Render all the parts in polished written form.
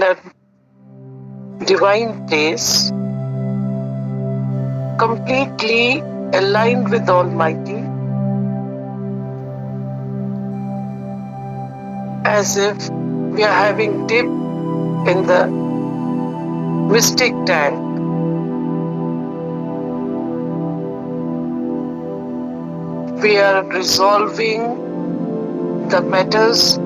a divine place, completely aligned with Almighty, as if we are having dip in the mystic tank. We are resolving the matters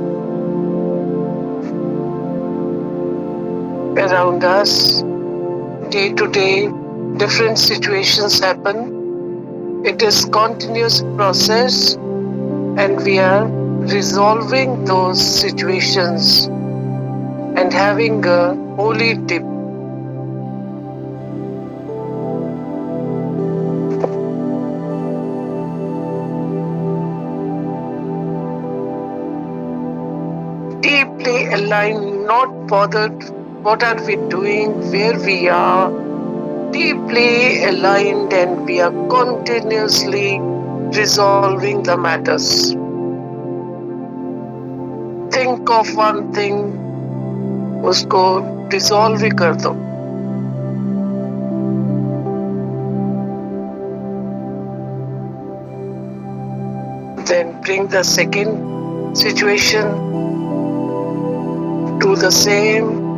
around us. Day to day, different situations happen. It is continuous process, and we are resolving those situations and having a holy dip. Deeply aligned, not bothered what are we doing, where we are, deeply aligned, and we are continuously resolving the matters. Think of one thing, उसको dissolve ही कर दो. Then bring the second situation to the same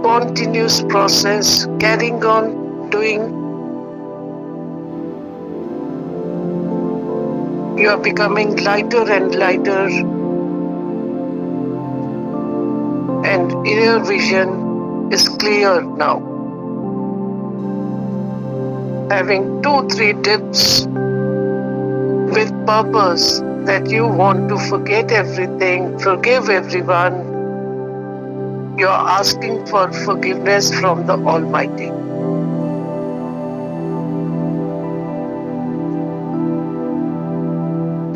continuous process, carrying on doing. You are becoming lighter and lighter, and inner vision is clear now. Having 2-3 dips with purpose that you want to forget everything, forgive everyone. You are asking for forgiveness from the Almighty.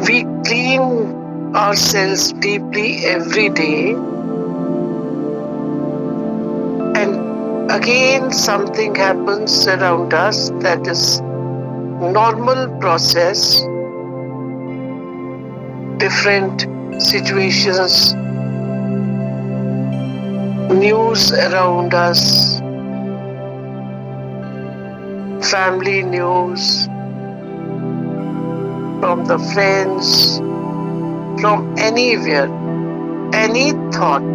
We clean ourselves deeply every day, and again something happens around us that is normal process. Different situations, news around us, family news, from the friends, from anywhere. Any thought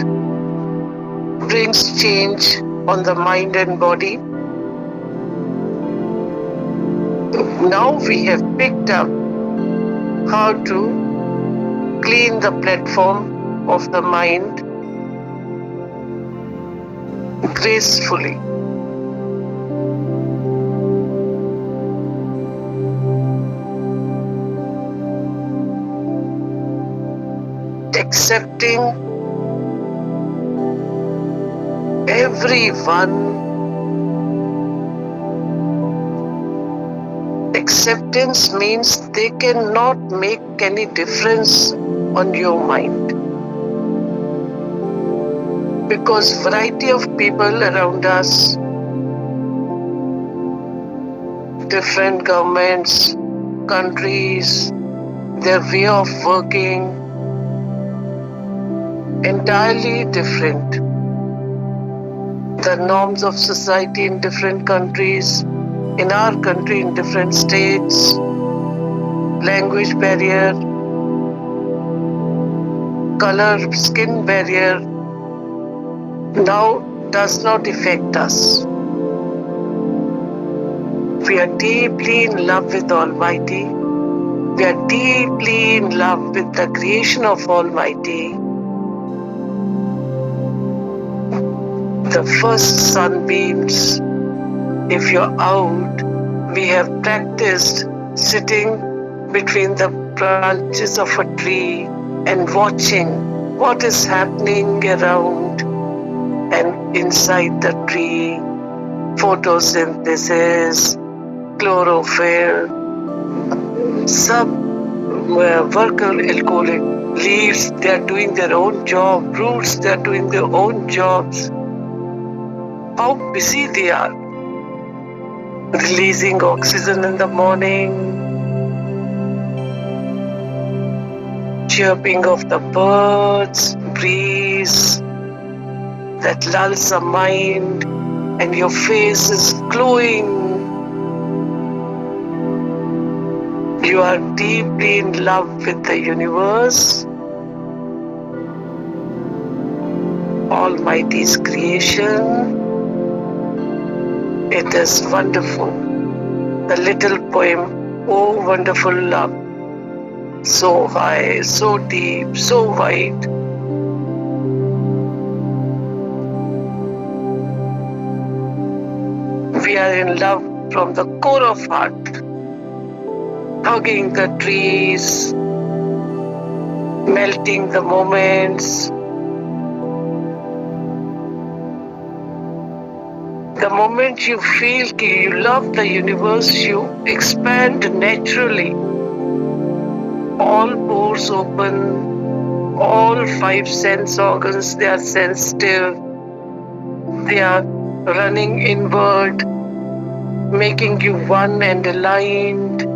brings change on the mind and body. Now we have picked up how to clean the platform of the mind gracefully. Accepting everyone. Acceptance means they cannot make any difference on your mind, because variety of people around us, different governments, countries, their way of working, entirely different. The norms of society in different countries, in our country in different states, language barrier, color, skin barrier, now does not affect us. We are deeply in love with Almighty. We are deeply in love with the creation of Almighty. The first sunbeams, if you're out, we have practiced sitting between the branches of a tree and watching what is happening around and inside the tree. Photosynthesis, chlorophyll, सब worker alcoholic leaves, they are doing their own job. Roots, they are doing their own jobs. How busy they are. Releasing oxygen in the morning, chirping of the birds, breeze, that lulls the mind, and your face is glowing. You are deeply in love with the universe, Almighty's creation. It is wonderful. The little poem, Oh Wonderful Love, so high, so deep, so wide. We are in love from the core of heart, hugging the trees, melting the moments. The moment you feel you love the universe, you expand naturally. All pores open, all five sense organs, they are sensitive, they are running inward, making you one and aligned.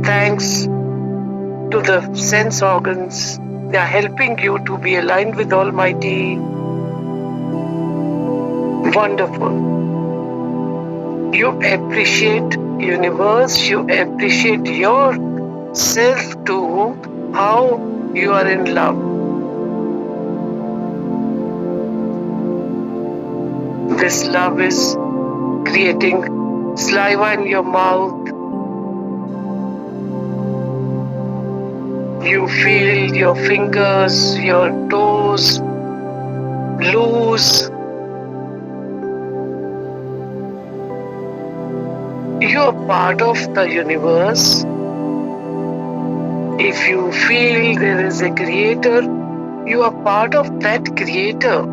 Thanks to the sense organs, they are helping you to be aligned with Almighty. Wonderful. You appreciate universe, you appreciate yourself too, how you are in love. This love is creating saliva in your mouth. You feel your fingers, your toes loose. You are part of the universe. If you feel there is a creator, you are part of that creator.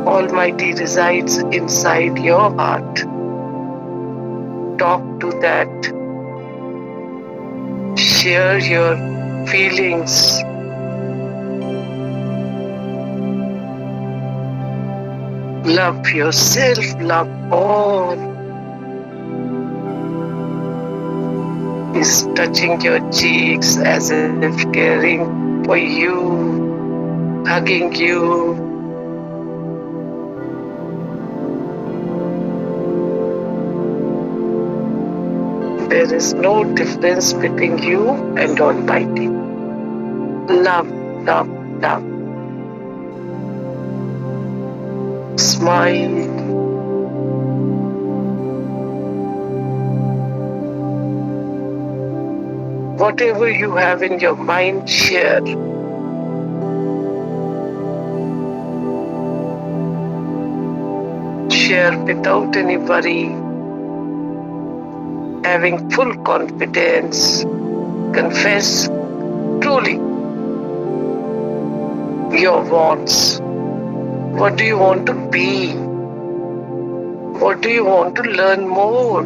Almighty resides inside your heart. Talk to that. Share your feelings. Love yourself, love all. He's touching your cheeks as if caring for you, hugging you. There is no difference between you and Almighty. Love, love, love. Smile. Whatever you have in your mind, share. Share without any worry, having full confidence. Confess truly your wants. What do you want to be? What do you want to learn more?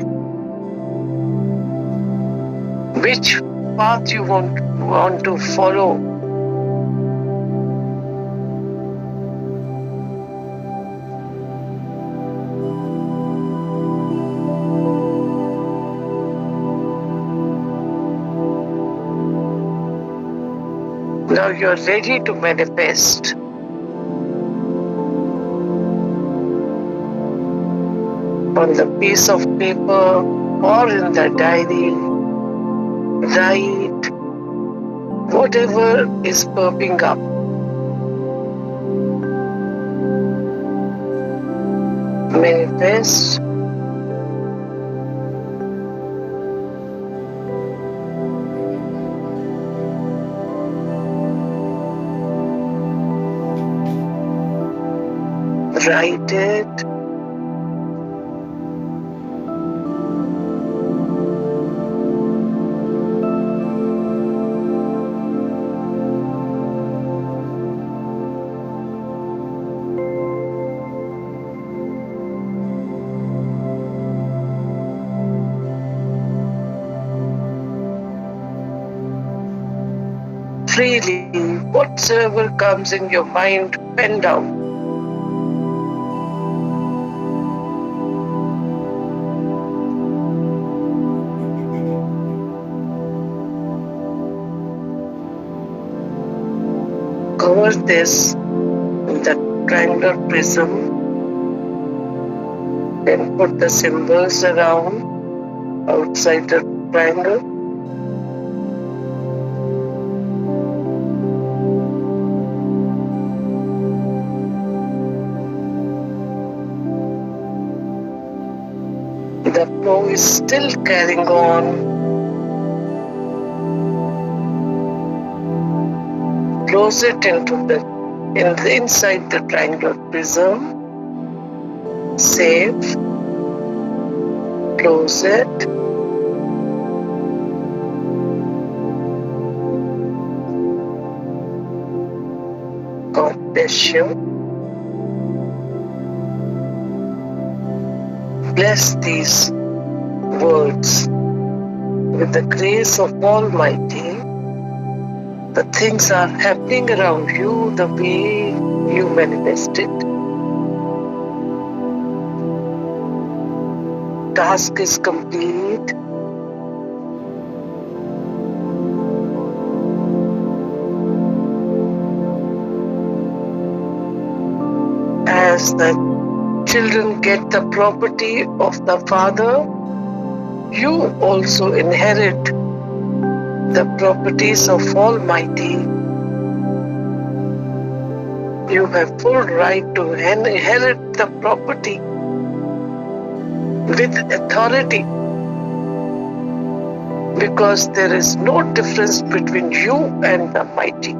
Which path you want to follow? Now you're ready to manifest. On the piece of paper or in the diary, write whatever is popping up. Manifest. Write it. Freely, whatsoever comes in your mind, pen down. Cover this in the triangular prism, then put the symbols around outside the triangle. The flow is still carrying on. Close it inside the triangular prism. Save. Close it. God bless you. Bless these words with the grace of Almighty. The things are happening around you the way you manifest it. Task is complete. As the children get the property of the Father, you also inherit the properties of Almighty. You have full right to inherit the property with authority, because there is no difference between you and the mighty.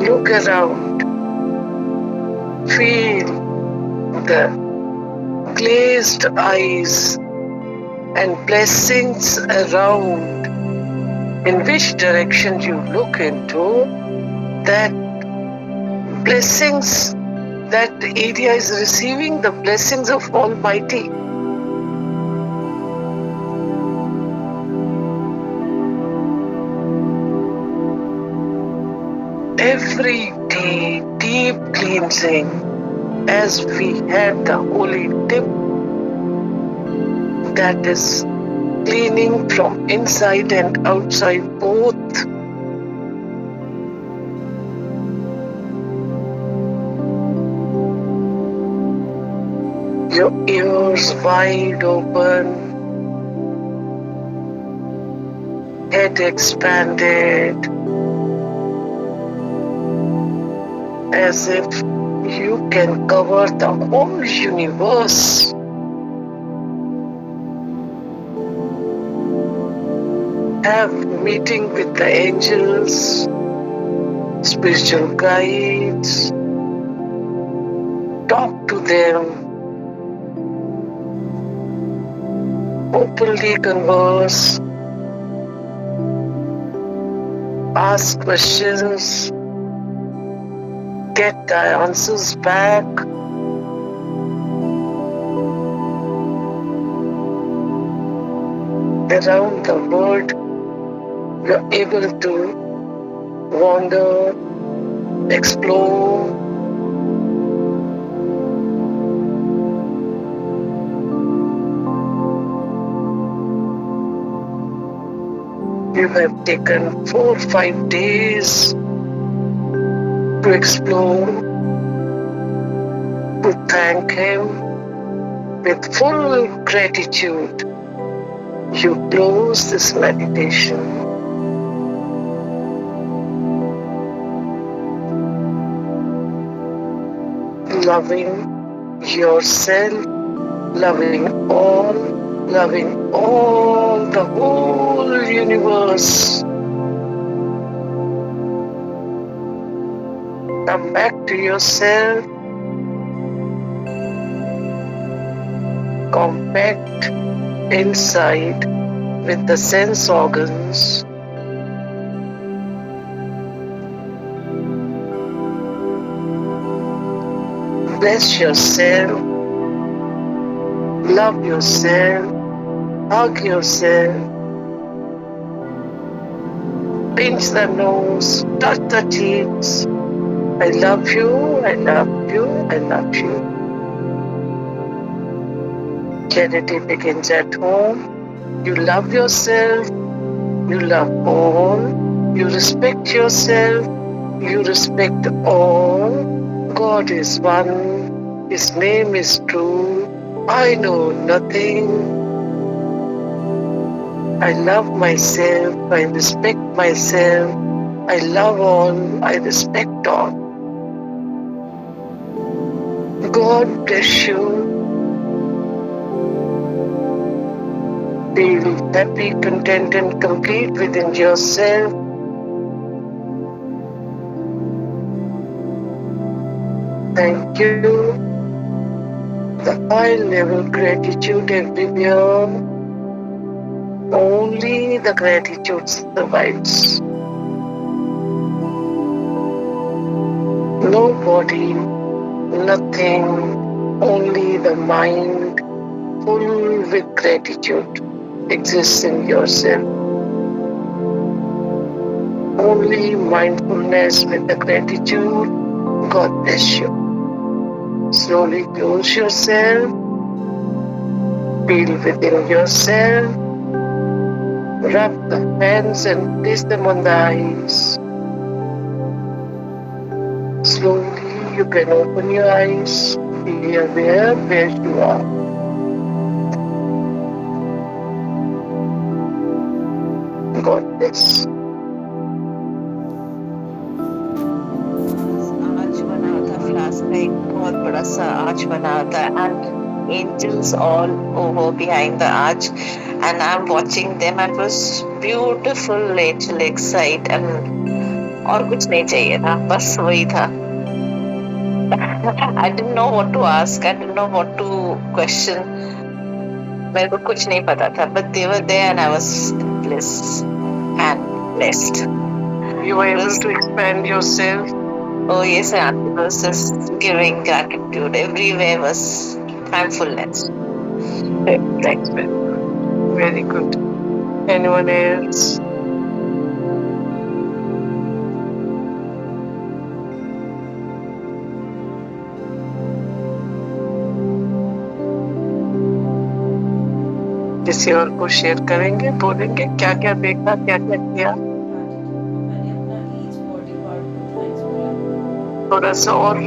Look around, feel the glazed eyes and blessings around. In which direction you look into, that blessings, that area is receiving the blessings of Almighty. Every day, deep cleansing, as we had the holy dip, that is cleaning from inside and outside both. Your ears wide open, head expanded, as if you can cover the whole universe. Have meeting with the angels, spiritual guides, talk to them, openly converse, ask questions, get the answers back. Around the world, you're able to wander, explore, you have taken 4 or 5 days to explore, to thank Him with full gratitude. You close this meditation. Loving yourself, loving all the whole universe. Come back to yourself, compact inside with the sense organs. Bless yourself, love yourself, hug yourself, pinch the nose, touch the cheeks. I love you, I love you, I love you. Charity begins at home. You love yourself, you love all, you respect yourself, you respect all. God is one, His name is true. I know nothing. I love myself, I respect myself, I love all, I respect all. God bless you. Feel happy, content, and complete within yourself. Thank you. The high level gratitude everywhere. Only the gratitude survives. No body, nothing, only the mind full with gratitude exists in yourself. Only mindfulness with the gratitude. God bless you. Slowly close yourself. Feel within yourself. Rub the hands and place them on the eyes. Slowly you can open your eyes. Be aware where you are. God bless. आज बना था flask का एक बहुत बड़ा सा arch बना था and angels all over behind the arch and I'm watching them and it was beautiful angelic sight and और कुछ नहीं चाहिए था बस वही था. I didn't know what to ask, I didn't know what to question. मेरे को कुछ नहीं पता था but they were there and I was in bliss and blessed. You were able to expand yourself. Oh yes, I was just giving gratitude. Everywhere was thankfulness. Thanks, man. Very good. Anyone else? किसी और को share करेंगे, बोलेंगे क्या क्या देखा, क्या क्या किया. मैंने अपना ईच बॉडी पार्ट को थैंक्स बोला. थोड़ा सा और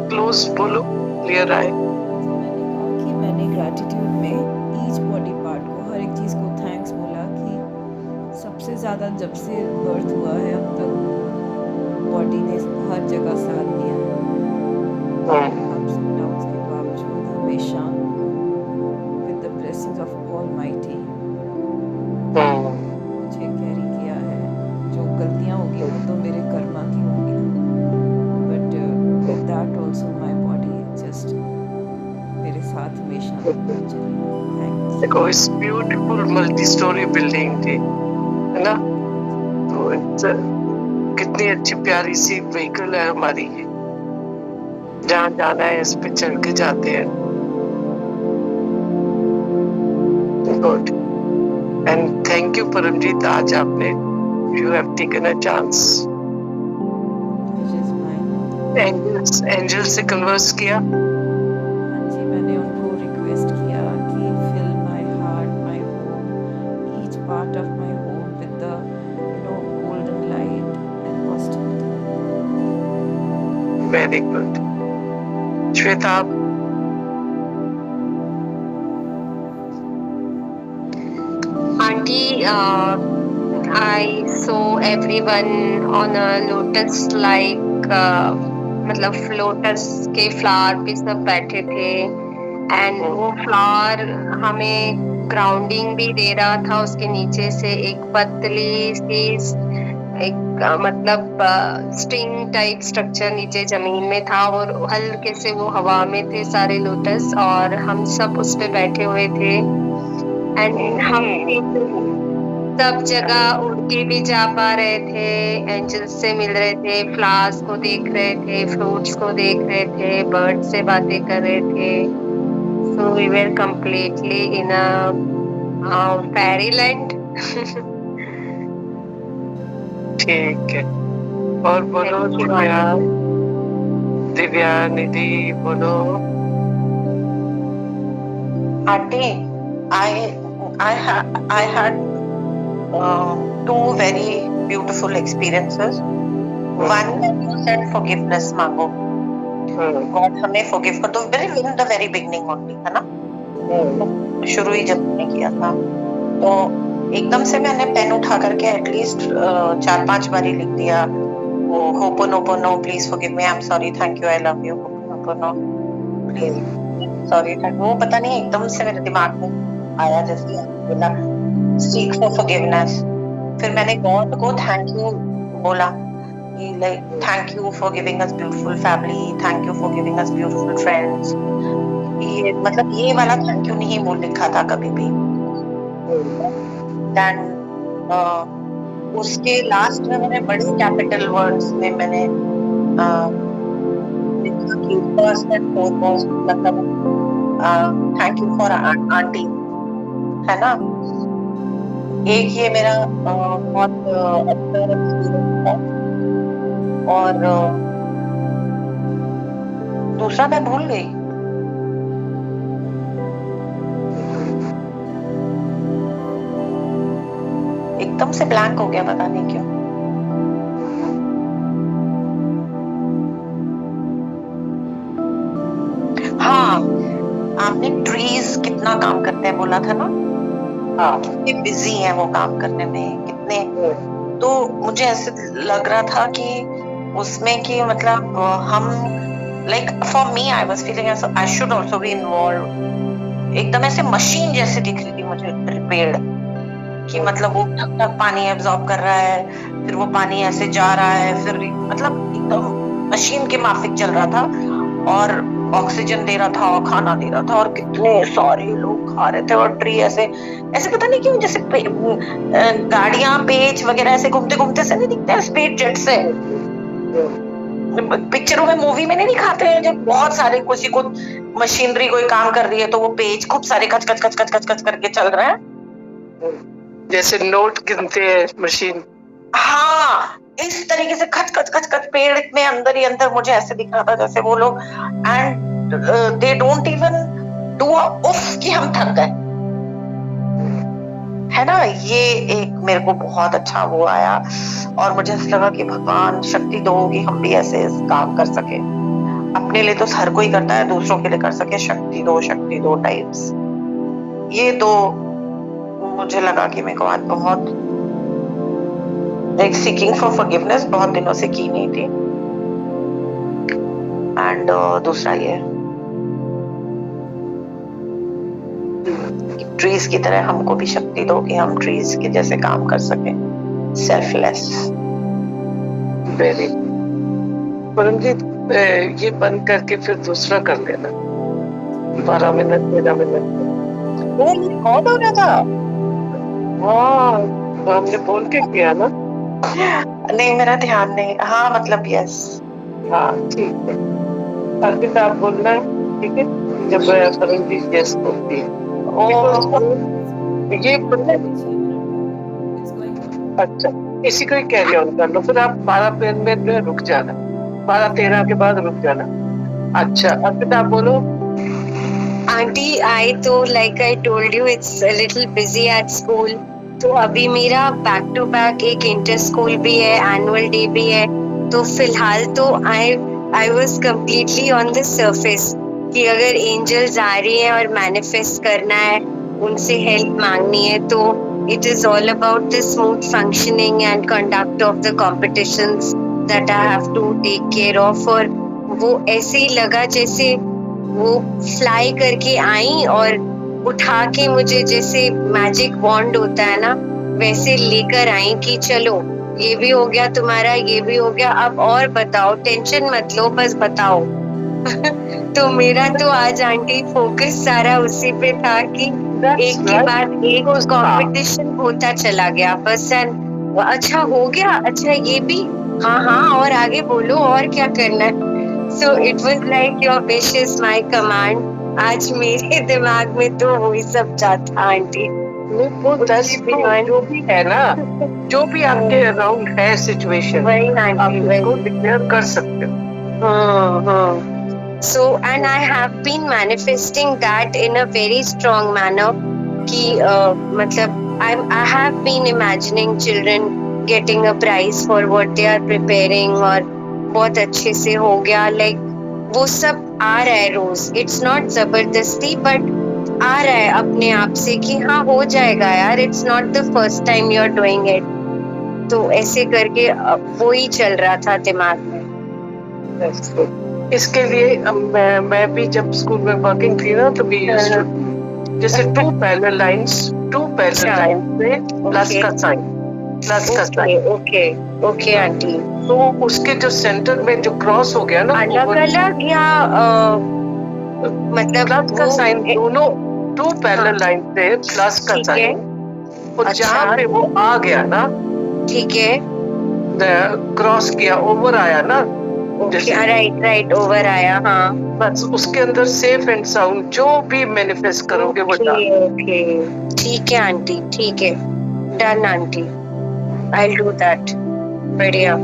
क्लोज बोलो, क्लियर आए. मैंने कहा कि मैंने ग्रैटिट्यूड में ईच बॉडी पार्ट को, हर एक चीज़ को थैंक्स बोला कि सबसे ज़्यादा जब से बर्थ हुआ है अब तक बॉडी ने हर जगह साथ दिया है. अप्स एंड डाउन्स के बावजूद हमेशा with the blessings of almighty मुझे कैरी किया है. जो गलतियाँ होगी वो तो मेरे कर्मा की होंगी but with that also my body just मेरे साथ हमेशा चली. थैंक्स. देखो इस ब्यूटीफुल मल्टी स्टोरी बिल्डिंग थी, है ना. तो कितनी अच्छी प्यारी सी व्हीकल है हमारी ये. जहाँ जाना है इस पे चढ़ के जाते हैं. Good. And thank you Paramjit, आज आपने you have taken a chance. Just mine. Angel से कन्वर्स किया. हाँ जी, मैंने उनको रिक्वेस्ट किया कि fill my heart, my home, each part of my home with the golden light and positivity. Very good. Shweta आप. Auntie, I saw everyone on a lotus-like, मतलब lotus के फ्लावर पे सब बैठे थे एंड वो फ्लावर हमें ग्राउंडिंग भी दे रहा था. उसके नीचे से एक पतली सी एक मतलब स्ट्रिंग टाइप स्ट्रक्चर नीचे जमीन में था और हल्के से वो हवा में थे सारे लोटस और हम सब उस पे बैठे हुए थे एंड हम सब जगह उड़ के भी जा पा रहे थे, एंजल्स से मिल रहे थे, फ्लावर्स को देख रहे थे, फ्रूट्स को देख रहे थे, बर्ड से बातें कर रहे थे. So we were completely in a fairy land. ठीक है. और बोलो दिव्या. दिव्या निधि बोलो. Auntie, I had two very beautiful experiences. One, you said forgiveness मांगो. God हमें forgive कर दो. In the very beginning only, है ना? शुरू ही जब मैंने किया था, तो एकदम से मैंने पेन उठा करके एटलीस्ट 4-5 बारी लिख दिया वो ho'oponopono, please forgive me, I am sorry, thank you, I love you, ho'oponopono, please, sorry, वो पता नहीं एकदम से मेरे दिमाग में आया जैसे बोला सीक फॉर फॉरगिवनेस. फिर मैंने गॉड को थैंक यू बोला, like thank you for giving us beautiful family, thank you for giving us beautiful friends. ये मतलब ये वाला थैंक यू नहीं बोल लिखा था कभी भी. देन उसके लास्ट में मैंने बड़े कैपिटल वर्ड्स में मैंने लिखा कि फर्स्ट एंड फॉरमोस्ट मतलब थैंक यू फॉर आंटी, है ना. एक ये मेरा बहुत अच्छा एक्सपीरियंस था. और दूसरा मैं भूल गई. एकदम से ब्लैंक हो गया, पता नहीं क्यों. हाँ, आपने ट्रीज कितना काम करते हैं बोला था ना. हाँ, कितने बिजी हैं वो काम करने में, कितने. तो मुझे ऐसे लग रहा था कि उसमें कि मतलब हम like for me I was feeling I should also be involve. एकदम ऐसे मशीन जैसे दिख रही थी मुझे पेड़ कि मतलब वो ठक ठक पानी एब्जॉर्ब कर रहा है, फिर वो पानी ऐसे जा रहा है, फिर मतलब एकदम मशीन के माफिक चल रहा था, और ऑक्सीजन दे रहा था और खाना दे रहा था, और कितने सारे लोग खा रहे थे. और ट्री ऐसे ऐसे पता नहीं क्यों जैसे गाड़ियां पेज वगैरह ऐसे घूमते घूमते से नहीं दिखते हैं स्पेस जेट से. पिक्चरों में मूवी में नहीं दिखाते हैं जब बहुत सारे किसी को मशीनरी कोई काम कर रही है तो वो पेज खूब सारे कच कच कच कच कच कच करके चल रहे हैं, जैसे नोट गिनते हैं मशीन. हाँ, इस तरीके से खच खच खच खच पेड़ में अंदर ही अंदर मुझे ऐसे दिख रहा था जैसे वो लोग and they don't even do उफ कि हम थक गए, है ना. ये एक मेरे को बहुत अच्छा वो आया, और मुझे ऐसा लगा कि भगवान शक्ति दो कि हम भी ऐसे काम कर सके. अपने लिए तो हर कोई करता है, दूसरों के लिए कर सके. शक्ति दो टाइप्स. ये दो मुझे लगा कि मेरे को आज बहुत एक सीकिंग फॉर फॉरगिवनेस बहुत दिनों से की नहीं थी. एंड दूसरा ये ट्रीज की तरह हमको भी शक्ति दो कि हम ट्रीज के जैसे काम कर सके, सेल्फलेस. वेरी परमजीत, ये बंद करके फिर दूसरा कर लेना. 12 मिनट 13 मिनट रिकॉर्ड हो रहा था. हाँ, हमने बोल के किया ना. नहीं, मेरा ध्यान नहीं. हाँ मतलब यस. हाँ ठीक है. अर्पिता आप बोलना है, ठीक है, जब परमजीत यस बोलती है. ये अच्छा, इसी को ही कैरी ऑन कर लो. फिर आप 12 मिनट में रुक जाना, 12-13 के बाद रुक जाना. अच्छा अर्पिता आप बोलो. आंटी, आई तो like I told you it's a little busy at school. तो अभी मेरा बैक टू बैक एक इंटर स्कूल भी है, एनुअल डे भी है. तो फिलहाल तो I was completely on the surface कि अगर एंजल्स आ रही है और मैनिफेस्ट करना है, उनसे हेल्प मांगनी है, तो it is all about the smooth functioning and conduct of the competitions that I have to take care of. और वो ऐसे ही लगा जैसे वो फ्लाई करके आई और उठा के मुझे जैसे मैजिक वॉन्ड होता है ना, वैसे लेकर आई कि चलो ये भी हो गया तुम्हारा, ये भी हो गया, अब और बताओ, टेंशन मत लो, बस बताओ. तो मेरा तो आज आंटी फोकस सारा उसी पे था कि एक के बाद एक कंपटीशन होता चला गया बस. एंड अच्छा हो गया, अच्छा ये भी, हाँ हाँ, और आगे बोलो और क्या करना है. So it was like your wish is my command. आज मेरे दिमाग में तो वही सब जाता आंटी. वो 10 जो भी है ना, जो भी आपके अराउंड है सिचुएशन, वही आंटी, आप उसको डिक्लेयर कर सकते हो. So and I have been manifesting that in a very strong manner. कि मतलब I have been imagining children getting a prize for what they are preparing और बहुत अच्छे से हो गया, like वो सब आ रहा है रोज. It's not जबरदस्ती but आ रहा है अपने आप से कि हाँ हो जाएगा यार. It's not the first time you're doing it. तो ऐसे करके वो ही चल रहा था दिमाग में. That's good. इसके लिए मैं भी जब स्कूल में वर्किंग थी ना तो भी जैसे टू पैरेलल लाइंस पे प्लस का साइन. Okay aunty. तो उसके जो सेंटर में जो क्रॉस हो गया ना अलग अलग या मतलब प्लस का साइन, दोनों टू पैरेलल लाइन पे प्लस का साइन, और जहाँ पे वो आ गया ना, ठीक है, क्रॉस किया, ओवर आया ना, राइट ओवर आया. हाँ, बस उसके अंदर सेफ एंड साउंड जो भी मैनिफेस्ट करोगे वो ओके. ठीक है आंटी, ठीक है, done aunty. I will do that. बढ़िया.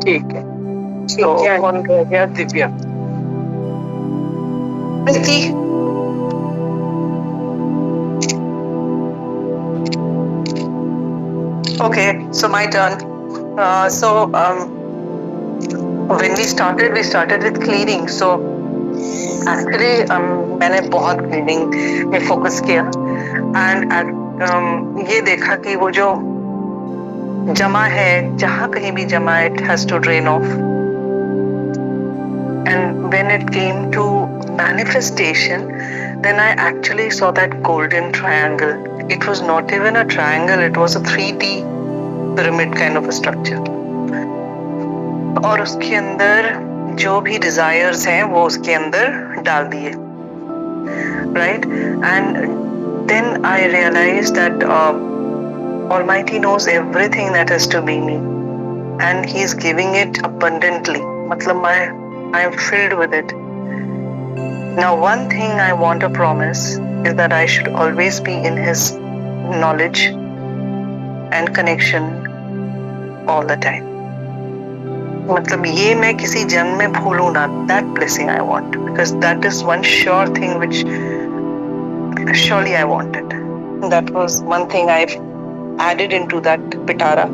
ठीक है. तो कौन रह गया? Divya. Okay, so my turn. When we started with cleaning. So actually मैंने बहुत cleaning में focus किया and ये देखा कि वो जो जमा है, जहाँ कहीं भी जमा है, it has to drain off. And when it came to manifestation, then I actually saw that golden triangle. It was not even a triangle, it was a 3D pyramid kind of a structure. और उसके अंदर जो भी desires हैं वो उसके अंदर डाल दिए, right? And then I realized that Almighty knows everything that has to be me, and He is giving it abundantly. मतलब I am filled with it. Now, one thing I want to promise is that I should always be in His knowledge and connection all the time. मतलब ये मैं किसी जन्म में भूलूं ना. That blessing I want, because that is one sure thing which surely I wanted. That was one thing I've added into that Pitara.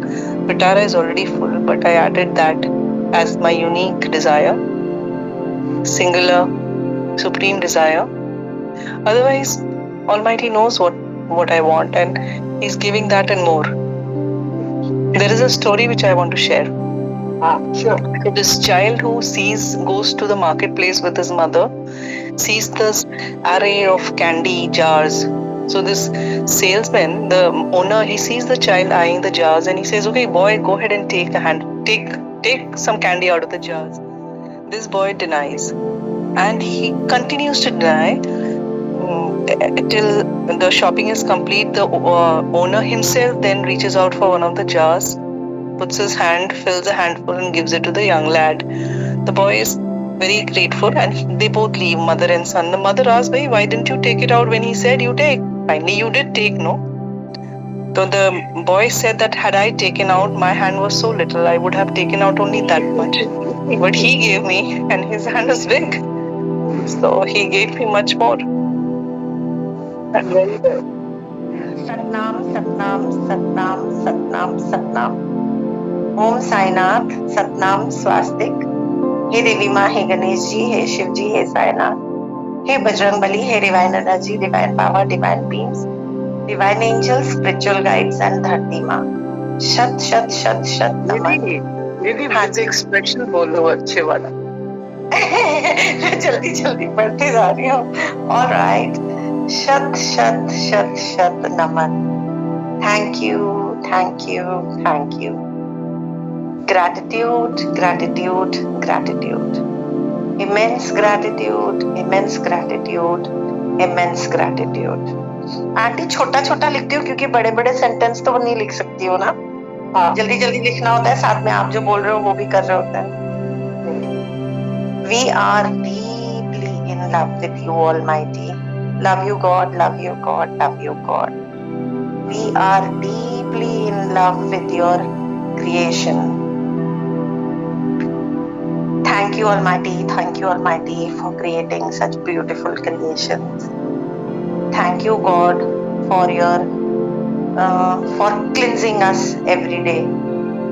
Pitara is already full, but I added that as my unique desire, singular, supreme desire. Otherwise, Almighty knows what I want, and He's giving that and more. There is a story which I want to share. Sure. So this child who goes to the marketplace with his mother, sees this array of candy jars. So this salesman, the owner, he sees the child eyeing the jars and he says, "Okay, boy, go ahead and take some candy out of the jars." This boy denies, and he continues to deny till the shopping is complete. The owner himself then reaches out for one of the jars, puts his hand, fills a handful and gives it to the young lad. The boy is very grateful and they both leave, mother and son. The mother asks, "Bhai, why didn't you take it out when he said you take?" Finally, you did take, no? So the boy said that had I taken out, my hand was so little, I would have taken out only that much. But he gave me, and his hand is big. So he gave me much more. Very good. Satnam Satnam Satnam Satnam Satnam. ओम साईनाथ. सतनाम स्वास्तिक. हे देवी माँ, हे गणेश जी, हे शिव जी, हे साईनाथ, हे बजरंग बली, हे divine energy, divine power, divine beams, divine angels, spiritual guides and धरती माँ. शत शत शत शत नमन. दीदी मुझे एक्सप्रेशन बोलो अच्छे वाला. जल्दी जल्दी पढ़ते जा रही हूँ. All right. शत शत शत शत नमन. Thank you, thank you, thank you. Gratitude, gratitude, gratitude. Immense gratitude, immense gratitude, immense gratitude. Aunty छोटा छोटा लिखती हूँ क्योंकि बड़े बड़े सेंटेंस तो नहीं लिख सकती हो ना. जल्दी जल्दी लिखना होता है, साथ में आप जो बोल रहे हो वो भी कर रहे होते हैं. We are deeply in love with you, Almighty. Love you, God. Love you, God. Love you, God. We are deeply in love with your creation. Thank you, Almighty. Thank you, Almighty, for creating such beautiful creations. Thank you, God, for your for cleansing us every day.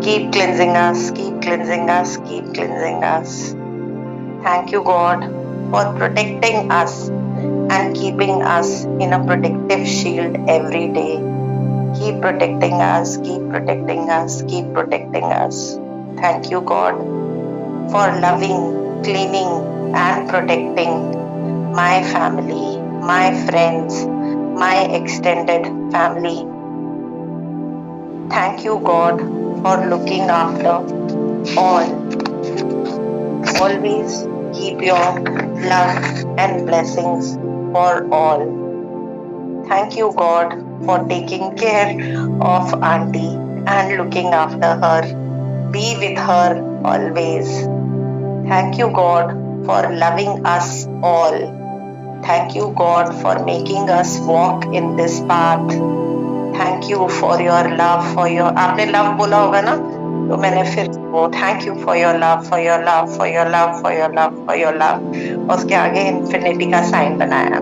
Keep cleansing us, keep cleansing us, keep cleansing us. Thank you, God, for protecting us and keeping us in a protective shield every day. Keep protecting us, keep protecting us, keep protecting us. Thank you, God, for loving, cleaning, and protecting my family, my friends, my extended family. Thank you, God, for looking after all. Always keep your love and blessings for all. Thank you, God, for taking care of Auntie and looking after her. Be with her always. Thank you, God, for loving us all. Thank you, God, for making us walk in this path. Thank you for your love, for your आपने love बोला होगा ना, तो मैंने फिर वो thank you for your love, for your love, for your love, for your love, for your love, और उसके आगे infinity का sign बनाया.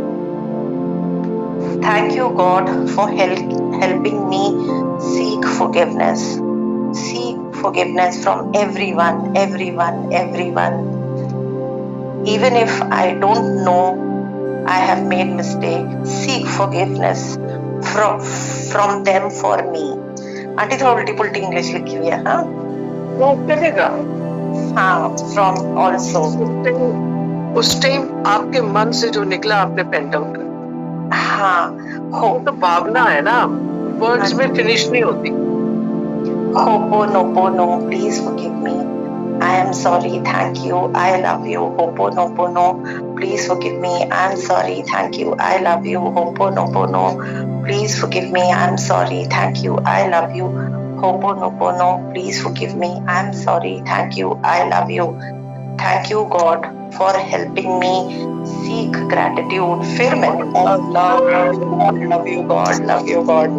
Thank you, God, for helping me seek forgiveness. Seek forgiveness from everyone, everyone, everyone. Even if I don't know I have made mistake, seek forgiveness from them for me. Aunty थोड़ा उल्टी पुल्टी English लिखी हुई है, हाँ? वो चलेगा। हाँ, from also. उस टाइम आपके मन से जो निकला आपने पेंट आउट कर। हाँ, वो तो भावना है ना, वर्ड्स में फिनिश नहीं होती। Ho'oponopono, please forgive me. I am sorry, thank you, I love you. Ho'oponopono, please forgive me. I am sorry, thank you, I love you. Ho'oponopono, please forgive me. I am sorry, thank you, I love you. Ho'oponopono, please forgive me. I am sorry, thank you, I love you. Thank you, God, for helping me seek gratitude. फिर मैंने love you, God, love you, God.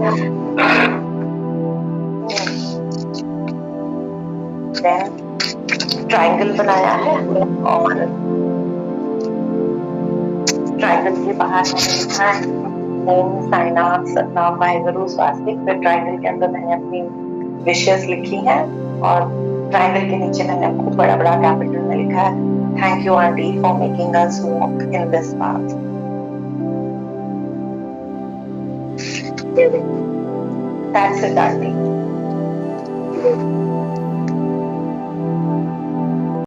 Then triangle बनाया है और triangle के बाहर मैंने लिखा है ओम साईनाथ सतनाम वाहेगुरु स्वास्तिक. फिर ट्रायंगल के अंदर मैंने अपनी विशेस लिखी हैं और ट्रायंगल के नीचे मैंने खूब बड़ा बड़ा कैपिटल में लिखा है thank you aunty for making us walk in this path. That's it, auntie.